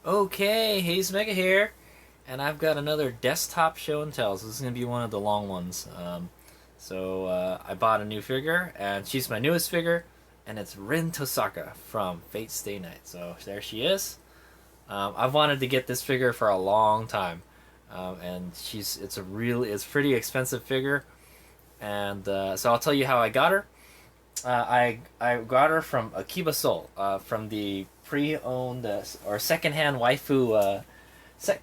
Okay, Hayes Mega here, and I've got another desktop show and tell. So this is gonna be one of the long ones. I bought a new figure, and she's my newest figure, and it's Rin Tohsaka from Fate Stay Night. So there she is. I've wanted to get this figure for a long time, and it's a pretty expensive figure, and so I'll tell you how I got her. I got her from Akiba Soul, from the pre-owned or secondhand waifu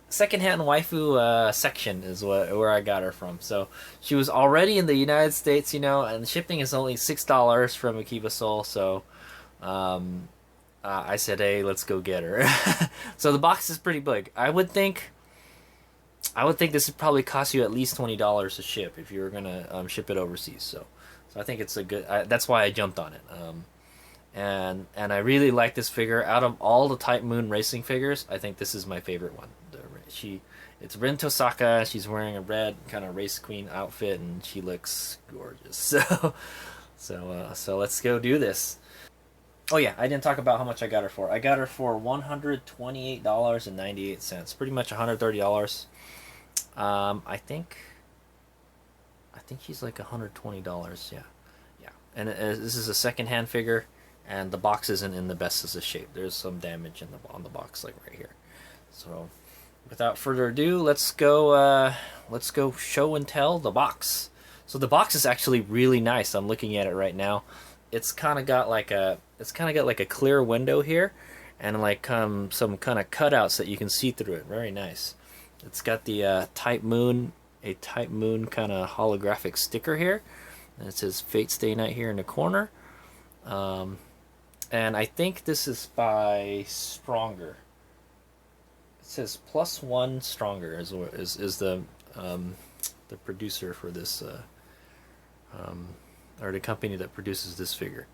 secondhand waifu section is where I got her from. So she was already in the United States, and shipping is only $6 from Akiba Soul. So I said, hey, let's go get her. So the box is pretty big. I would think this would probably cost you at least $20 to ship if you were gonna ship it overseas. So I think it's a good. That's why I jumped on it. And I really like this figure. Out of all the Type Moon racing figures, I think this is my favorite one. It's Rin Tohsaka. She's wearing a red kind of race queen outfit, and she looks gorgeous. So let's go do this. Oh yeah, I didn't talk about how much I got her for. I got her for $128.98. Pretty much $130. I think she's like $120. Yeah, yeah. And this is a second-hand figure, and the box isn't in the best of shape. There's some damage on the box, like right here. So, without further ado, let's go show and tell the box. So the box is actually really nice. I'm looking at it right now. It's kind of got like a clear window here, and like some kind of cutouts that you can see through it. Very nice. It's got the Type Moon kind of holographic sticker here, and it says Fate Stay Night here in the corner. And I think this is by Stronger. It says +1 Stronger is the producer for this, or the company that produces this figure.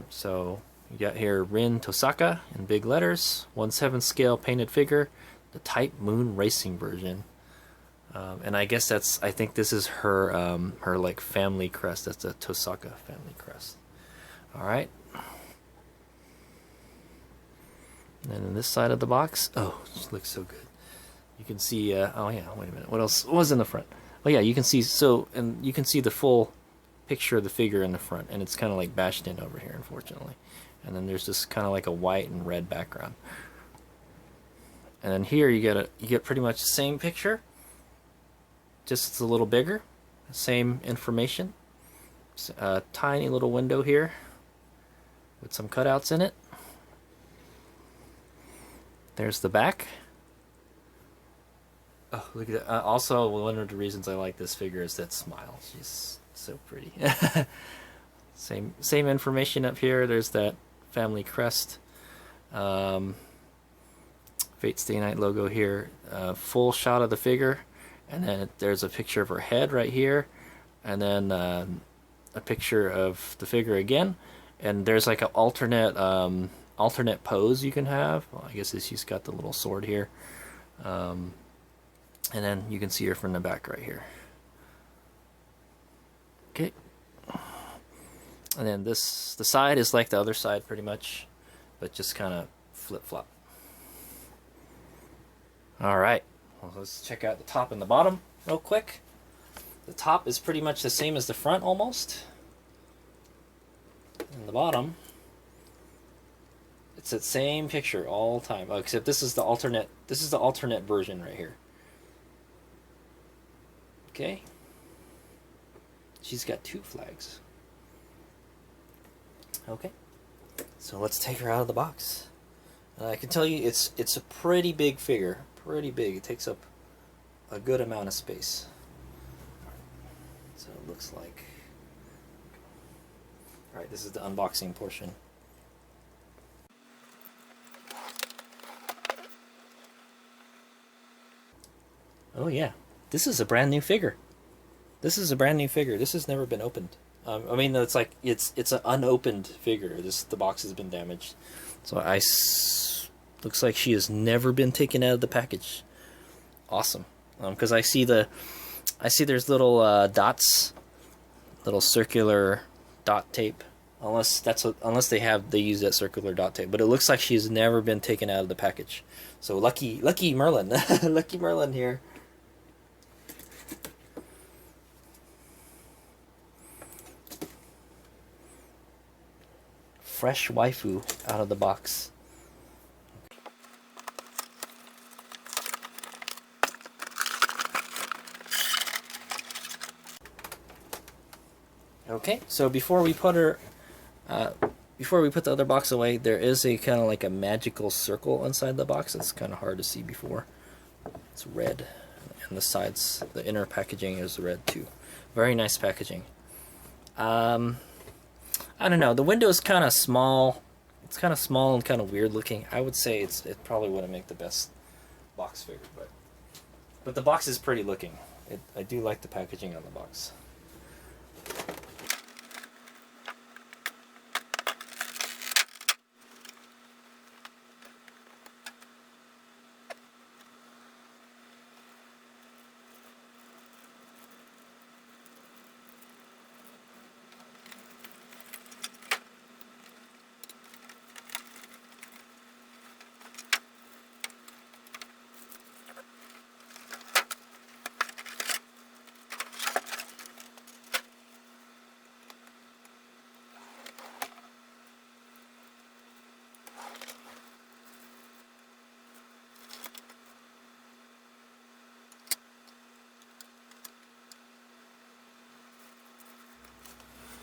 So you got here Rin Tohsaka in big letters, 1/7 scale painted figure, the Type Moon racing version. And I think this is her like family crest. That's a Tohsaka family crest. All right. And then on this side of the box, oh, this looks so good. You can see. Oh yeah, wait a minute. What else was in the front? Oh yeah, you can see. And you can see the full picture of the figure in the front, and it's kind of like bashed in over here, unfortunately. And then there's this kind of like a white and red background. And then here you get pretty much the same picture, just it's a little bigger. Same information. A tiny little window here with some cutouts in it. There's the back. Oh, look at that. Also, one of the reasons I like this figure is that smile. She's so pretty. Same information up here. There's that family crest. Fate Stay Night logo here. Full shot of the figure. And then there's a picture of her head right here, and then a picture of the figure again, and there's like an alternate pose you can have. Well, I guess she's got the little sword here, and then you can see her from the back right here. Okay, and then the side is like the other side pretty much, but just kind of flip-flop. All right. Let's check out the top and the bottom real quick. The top is pretty much the same as the front almost. And the bottom, it's that same picture all the time. Oh, except this is the alternate version right here. Okay. She's got 2 flags. Okay. So let's take her out of the box. I can tell you it's a pretty big figure. Pretty big. It takes up a good amount of space. So it looks like. Alright, this is the unboxing portion. Oh yeah, this is a brand new figure. This is a brand new figure. This has never been opened. I mean, it's like it's an unopened figure. The box has been damaged. So looks like she has never been taken out of the package. Awesome. Because I see there's little dots, little circular dot tape unless they use that circular dot tape. But it looks like she's never been taken out of the package. So lucky Merlin, lucky Merlin here. Fresh waifu out of the box. Okay, so before we put the other box away, there is a kind of like a magical circle inside the box. It's kind of hard to see before. It's red, and the sides, the inner packaging is red too. Very nice packaging. I don't know. The window is kind of small. It's kind of small and kind of weird looking. I would say it probably wouldn't make the best box figure, but the box is pretty looking. I do like the packaging on the box.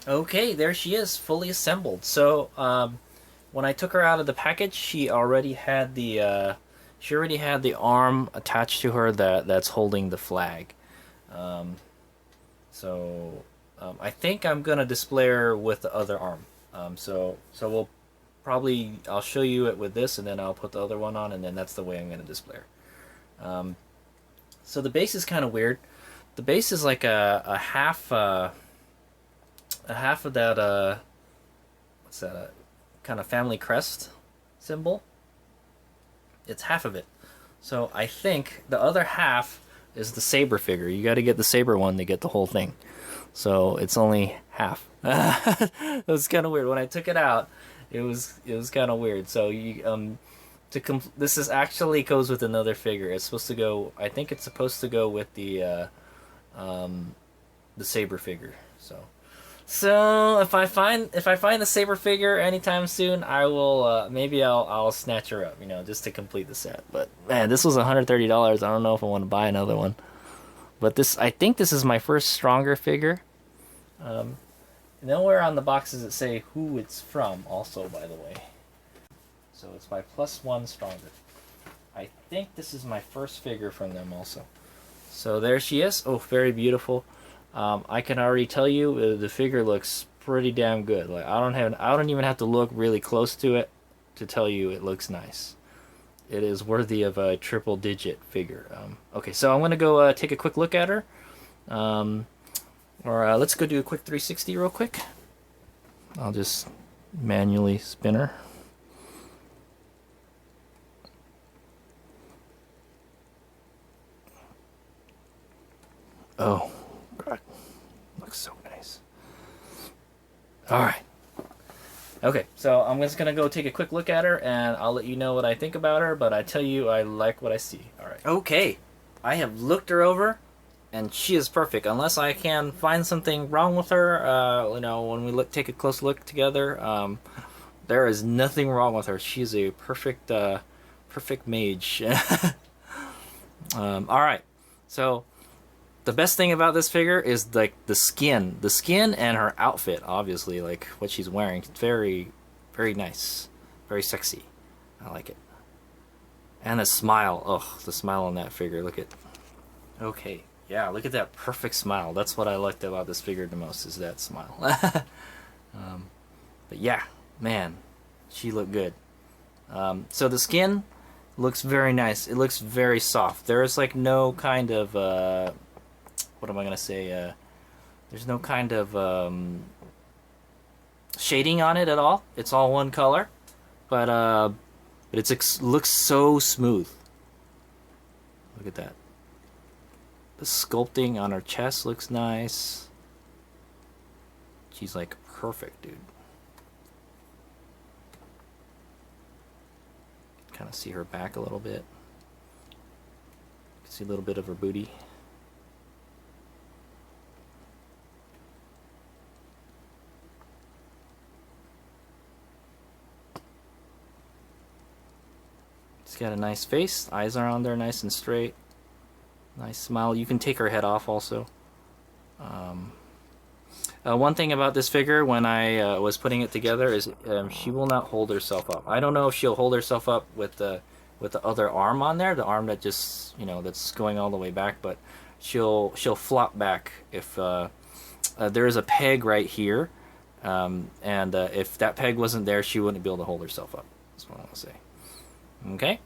Okay, there she is, fully assembled. So, when I took her out of the package, she already had the arm attached to her that's holding the flag. I think I'm gonna display her with the other arm. So I'll show you it with this, and then I'll put the other one on, and then that's the way I'm gonna display her. So the base is kind of weird. The base is like a half of that what's that, a kind of family crest symbol. It's half of it. So I think the other half is the saber figure. You got to get the saber one to get the whole thing. So it's only half. It was kind of weird when I took it out. It was kind of weird. So this is actually goes with another figure. It's supposed to go. I think it's supposed to go with the saber figure. So if I find the saber figure anytime soon, I will maybe I'll snatch her up, just to complete the set. But man, this was $130. I don't know if I want to buy another one. But I think this is my first stronger figure. Nowhere on the box does it say who it's from. Also, by the way, so it's my +1 stronger. I think this is my first figure from them also. So there she is. Oh, very beautiful. I can already tell you the figure looks pretty damn good. Like I don't even have to look really close to it to tell you it looks nice. It is worthy of a triple-digit figure. Okay, so I'm gonna go take a quick look at her, or let's go do a quick 360 real quick. I'll just manually spin her. Oh. God. Looks so nice. Alright. Okay, so I'm just gonna go take a quick look at her, and I'll let you know what I think about her, but I tell you, I like what I see. Alright. Okay, I have looked her over, and she is perfect. Unless I can find something wrong with her, when we take a close look together, there is nothing wrong with her. She's a perfect mage. Alright, so the best thing about this figure is like the skin and her outfit. Obviously, like what she's wearing, it's very, very nice, very sexy. I like it. And the smile. Oh, the smile on that figure. Look at. Okay, yeah, look at that perfect smile. That's what I liked about this figure the most, is that smile. But yeah, man, she looked good. So the skin looks very nice. It looks very soft. There is like no kind of what am I gonna say? There's no kind of shading on it at all. It's all one color, but it looks so smooth. Look at that. The sculpting on her chest looks nice. She's like perfect, dude. kind of see her back a little bit. You can see a little bit of her booty. She's got a nice face. Eyes are on there nice and straight. Nice smile. You can take her head off also. One thing about this figure when I was putting it together is she will not hold herself up. I don't know if she'll hold herself up with the other arm on there, the arm that just, you know, that's going all the way back, but she'll flop back if there is a peg right here, and if that peg wasn't there, she wouldn't be able to hold herself up. That's what I want to say. Okay,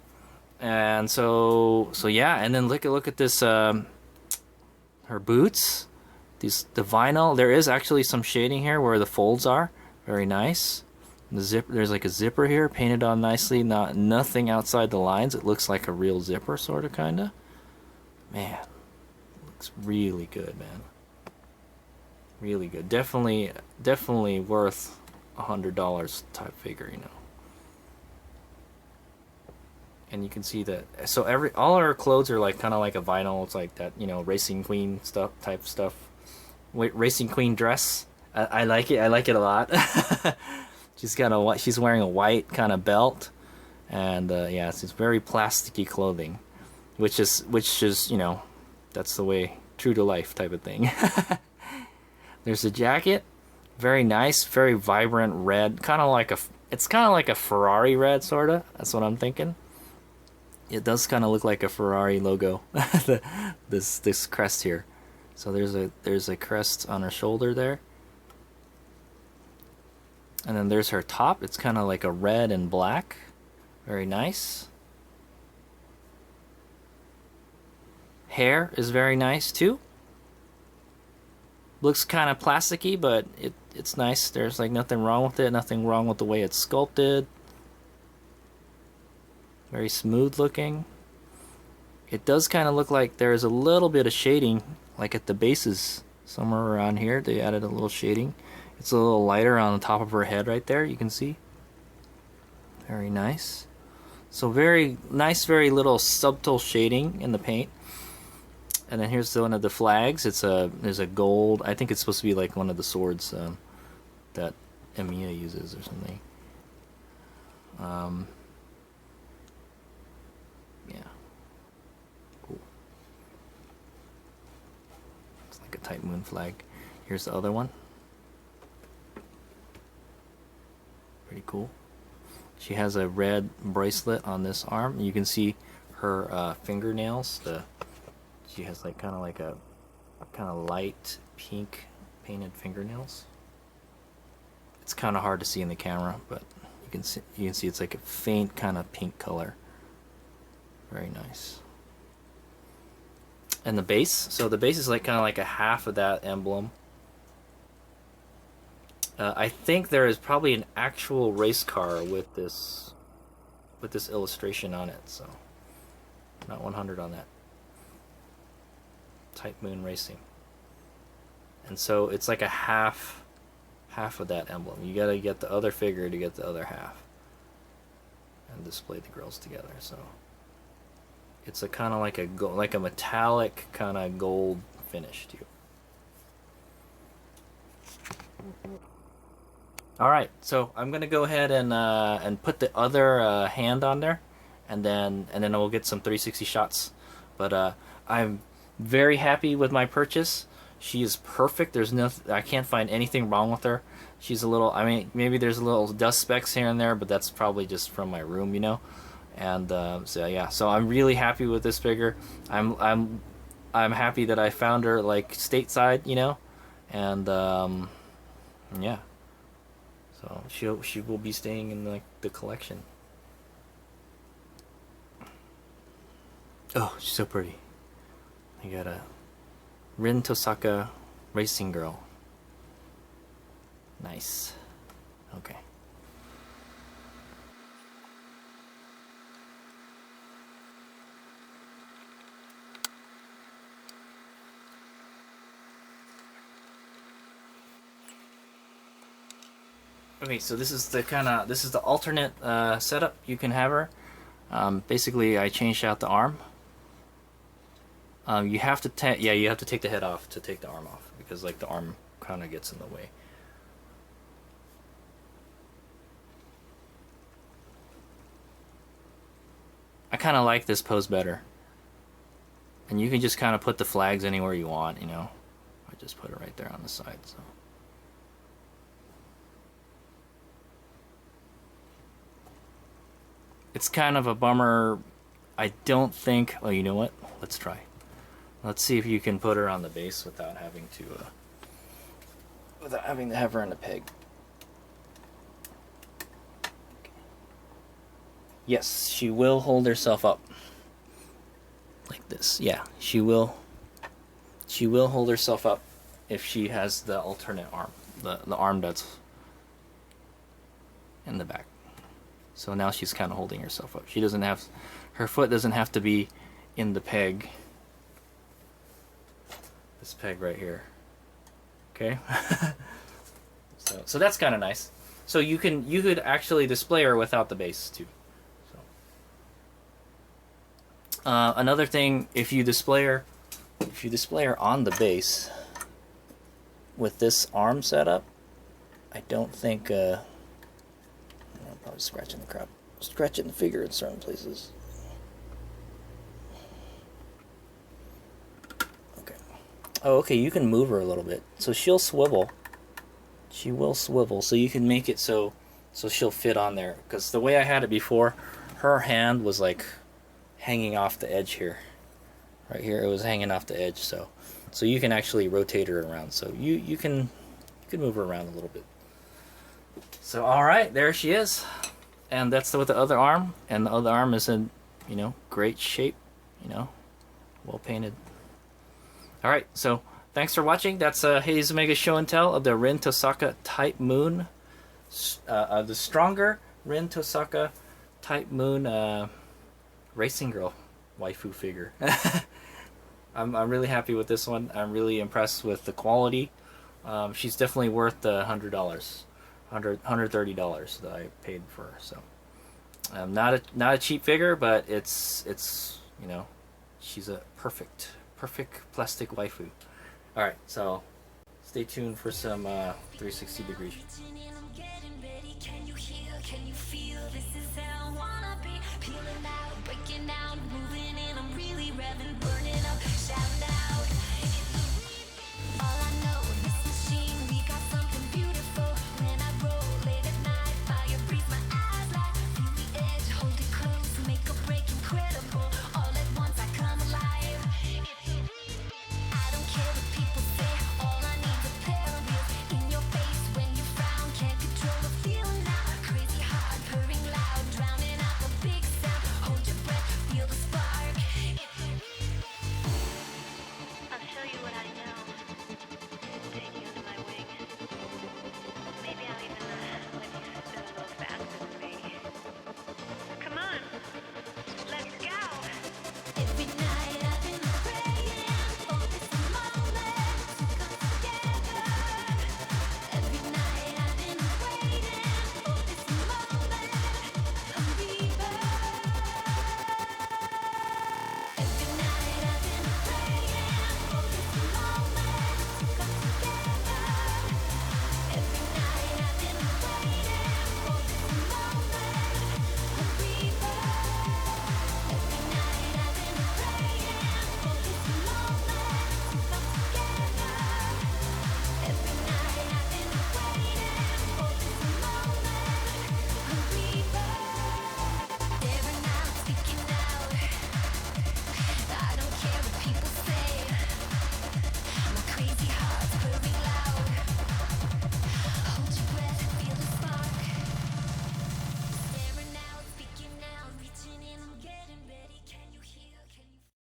and so yeah, and then look at this, her boots. The vinyl, there is actually some shading here where the folds are. Very nice. There's like a zipper here painted on nicely. Nothing outside the lines. It looks like a real zipper, sort of, kind of. Man, looks really good, man. Really good. Definitely worth $100 type figure, you know. And you can see that. So all our clothes are like kind of like a vinyl. It's like that, you know, Racing Queen type stuff. Racing Queen dress. I like it. I like it a lot. She's wearing a white kind of belt, and yeah, it's very plasticky clothing, which is you know, that's the way, true to life type of thing. There's the jacket, very nice, very vibrant red, it's kind of like a Ferrari red, sorta. That's what I'm thinking. It does kind of look like a Ferrari logo. this crest here. So there's a crest on her shoulder there. And then there's her top. It's kind of like a red and black. Very nice. Hair is very nice too. Looks kind of plasticky, but it's nice. There's like nothing wrong with it. Nothing wrong with the way it's sculpted. Very smooth looking. It does kind of look like there's a little bit of shading, like at the bases, somewhere around here. They added a little shading. It's a little lighter on the top of her head right there, you can see. Very nice. So very nice, very little subtle shading in the paint. And then here's one of the flags. There's a gold. I think it's supposed to be like one of the swords that Emiya uses or something. Yeah. Cool. It's like a Type Moon flag. Here's the other one. Pretty cool. She has a red bracelet on this arm. You can see her fingernails. She has like kind of light pink painted fingernails. It's kind of hard to see in the camera, but you can see it's like a faint kind of pink color. Very nice. And the base. So the base is like kind of like a half of that emblem. I think there is probably an actual race car with this illustration on it, so not 100 on that. Type Moon Racing. And so it's like a half of that emblem. You gotta get the other figure to get the other half and display the girls together. So it's a kind of like a metallic kind of gold finish to you. All right, so I'm gonna go ahead and put the other hand on there, and then we'll get some 360 shots. But I'm very happy with my purchase. She is perfect. There's nothing. I can't find anything wrong with her. She's a little. I mean, maybe there's a little dust specks here and there, but that's probably just from my room, you know. And so yeah, so I'm really happy with this figure. I'm happy that I found her like stateside, you know, and yeah. So she will be staying in like the collection. Oh, she's so pretty. I got a Rin Tohsaka racing girl. Nice. Okay. Okay, so this is the alternate setup you can have her. Basically, I changed out the arm. You have to you have to take the head off to take the arm off, because like the arm kind of gets in the way. I kind of like this pose better. And you can just kind of put the flags anywhere you want, you know. I just put it right there on the side, so. It's kind of a bummer. I don't think, oh, you know what? Let's try. Let's see if you can put her on the base without having to have her on a peg. Yes, she will hold herself up. Like this. Yeah, she will hold herself up if she has the alternate arm. The arm that's in the back. So now she's kind of holding herself up. She doesn't have, her foot doesn't have to be in the peg. This peg right here. Okay? so that's kind of nice. So you could actually display her without the base too. So another thing, if you display her on the base with this arm setup, I don't think I'm probably scratching the figure in certain places. Okay. Oh, okay, you can move her a little bit. So she'll swivel. She will swivel, so you can make it so she'll fit on there. Because the way I had it before, her hand was like hanging off the edge here. Right here, it was hanging off the edge, so you can actually rotate her around. So you can move her around a little bit. So alright, there she is. And that's with the other arm. And the other arm is in, you know, great shape. You know, well painted. Alright, so thanks for watching. That's Hayes Omega Show and Tell of the Rin Tohsaka Type Moon. The stronger Rin Tohsaka Type Moon Racing Girl waifu figure. I'm really happy with this one. I'm really impressed with the quality. She's definitely worth the $130 that I paid for her. So not a cheap figure, but it's you know, she's a perfect plastic waifu. All right, so stay tuned for some 360 degrees.